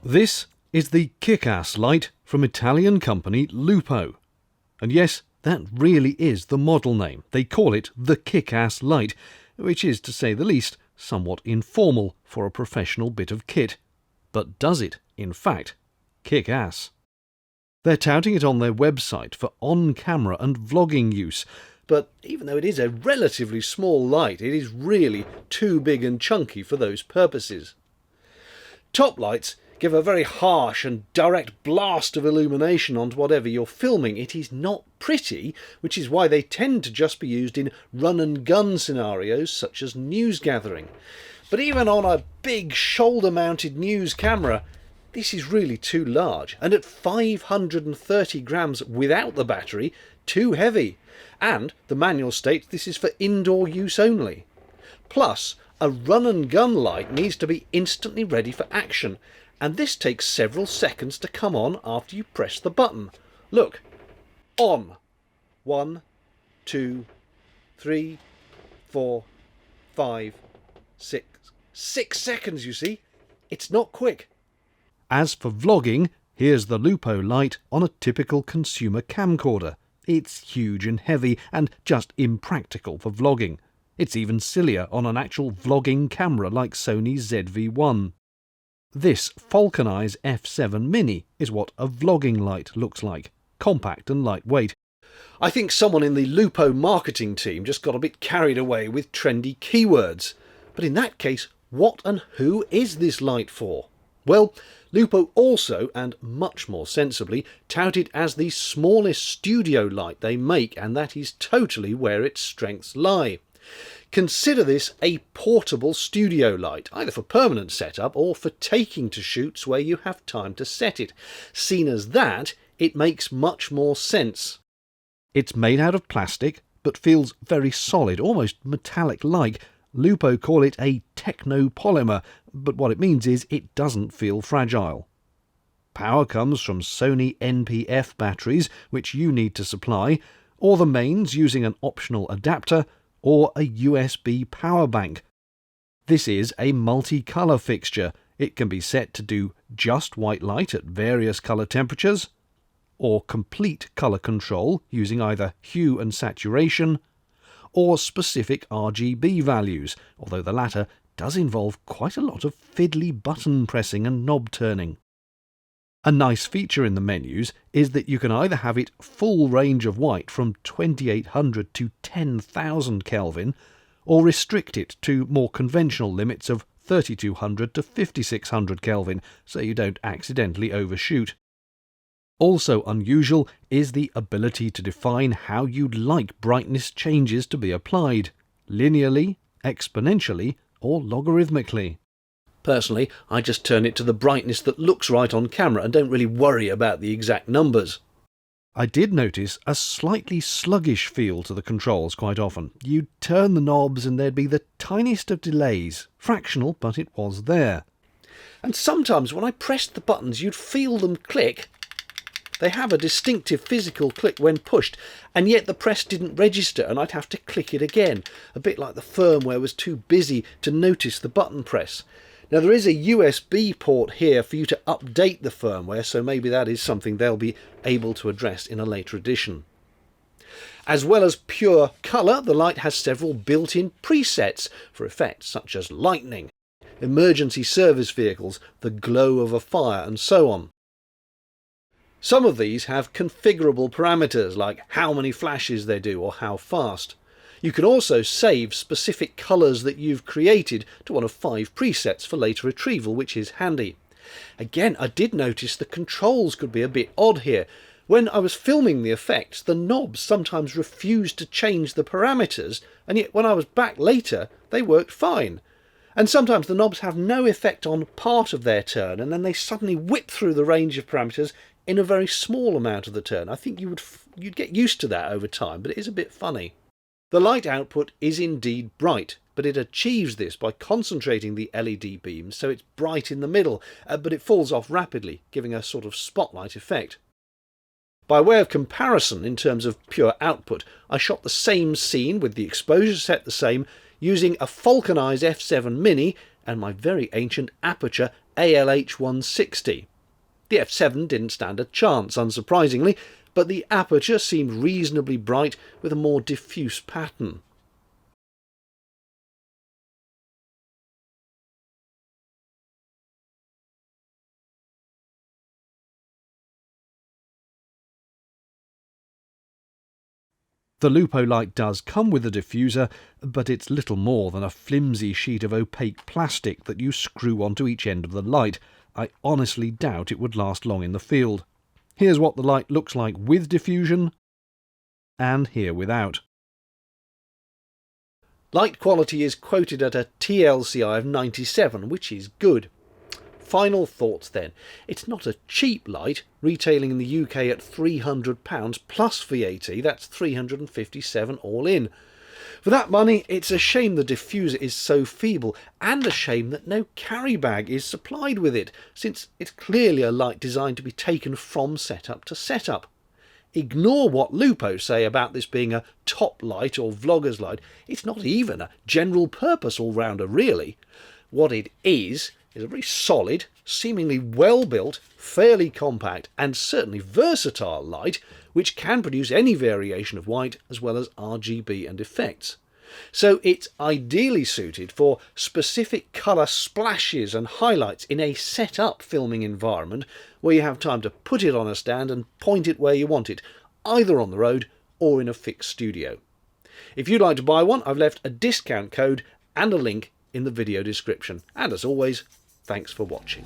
This is the KickAss light from Italian company Lupo. And yes, that really is the model name. They call it the KickAss light, which is, to say the least, somewhat informal for a professional bit of kit. But does it, in fact, kick ass? They're touting it on their website for on-camera and vlogging use, but even though it is a relatively small light, it is really too big and chunky for those purposes. Top lights give a very harsh and direct blast of illumination onto whatever you're filming. It is not pretty, which is why they tend to just be used in run-and-gun scenarios such as news gathering. But even on a big shoulder-mounted news camera, this is really too large, and at 530 grams without the battery, too heavy. And the manual states this is for indoor use only. Plus, a run-and-gun light needs to be instantly ready for action, and this takes several seconds to come on after you press the button. Look, on. 1, 2, 3, 4, 5, 6. 6 seconds, you see. It's not quick. As for vlogging, here's the Lupo light on a typical consumer camcorder. It's huge and heavy and just impractical for vlogging. It's even sillier on an actual vlogging camera like Sony's ZV-1. This Falcon Eyes F7 Mini is what a vlogging light looks like, compact and lightweight. I think someone in the Lupo marketing team just got a bit carried away with trendy keywords. But in that case, what and who is this light for? Well, Lupo also, and much more sensibly, tout it as the smallest studio light they make, and that is totally where its strengths lie. Consider this a portable studio light, either for permanent setup or for taking to shoots where you have time to set it. Seen as that, it makes much more sense. It's made out of plastic, but feels very solid, almost metallic-like. Lupo call it a technopolymer, but what it means is it doesn't feel fragile. Power comes from Sony NP-F batteries, which you need to supply, or the mains using an optional adapter, or a USB power bank. This is a multi-colour fixture. It can be set to do just white light at various colour temperatures, or complete colour control using either hue and saturation, or specific RGB values, although the latter does involve quite a lot of fiddly button pressing and knob turning. A nice feature in the menus is that you can either have it full range of white from 2800 to 10,000 Kelvin, or restrict it to more conventional limits of 3200 to 5600 Kelvin, so you don't accidentally overshoot. Also unusual is the ability to define how you'd like brightness changes to be applied, linearly, exponentially, or logarithmically. Personally, I just turn it to the brightness that looks right on camera and don't really worry about the exact numbers. I did notice a slightly sluggish feel to the controls quite often. You'd turn the knobs and there'd be the tiniest of delays, fractional, but it was there. And sometimes when I pressed the buttons you'd feel them click. They have a distinctive physical click when pushed, and yet the press didn't register and I'd have to click it again, a bit like the firmware was too busy to notice the button press. Now there is a USB port here for you to update the firmware, so maybe that is something they'll be able to address in a later edition. As well as pure colour, the light has several built-in presets for effects such as lightning, emergency service vehicles, the glow of a fire, and so on. Some of these have configurable parameters like how many flashes they do or how fast. You can also save specific colours that you've created to one of 5 presets for later retrieval, which is handy. Again, I did notice the controls could be a bit odd here. When I was filming the effects, the knobs sometimes refused to change the parameters, and yet when I was back later, they worked fine. And sometimes the knobs have no effect on part of their turn, and then they suddenly whip through the range of parameters in a very small amount of the turn. I think you'd get used to that over time, but it is a bit funny. The light output is indeed bright, but it achieves this by concentrating the LED beams so it's bright in the middle, but it falls off rapidly, giving a sort of spotlight effect. By way of comparison in terms of pure output, I shot the same scene with the exposure set the same using a Falcon Eyes F7 Mini and my very ancient Aputure AL-H160. The F7 didn't stand a chance, unsurprisingly, but the Aputure seemed reasonably bright with a more diffuse pattern. The Lupo light does come with a diffuser, but it's little more than a flimsy sheet of opaque plastic that you screw onto each end of the light. I honestly doubt it would last long in the field. Here's what the light looks like with diffusion, and here without. Light quality is quoted at a TLCI of 97, which is good. Final thoughts then. It's not a cheap light, retailing in the UK at £300 plus VAT, that's $357 all in. For that money, it's a shame the diffuser is so feeble, and a shame that no carry bag is supplied with it, since it's clearly a light designed to be taken from setup to setup. Ignore what Lupo say about this being a top light or vlogger's light. It's not even a general purpose all-rounder really. What it is a very solid, seemingly well-built, fairly compact and certainly versatile light which can produce any variation of white as well as RGB and effects. So it's ideally suited for specific colour splashes and highlights in a set-up filming environment where you have time to put it on a stand and point it where you want it, either on the road or in a fixed studio. If you'd like to buy one, I've left a discount code and a link in the video description. And as always, thanks for watching.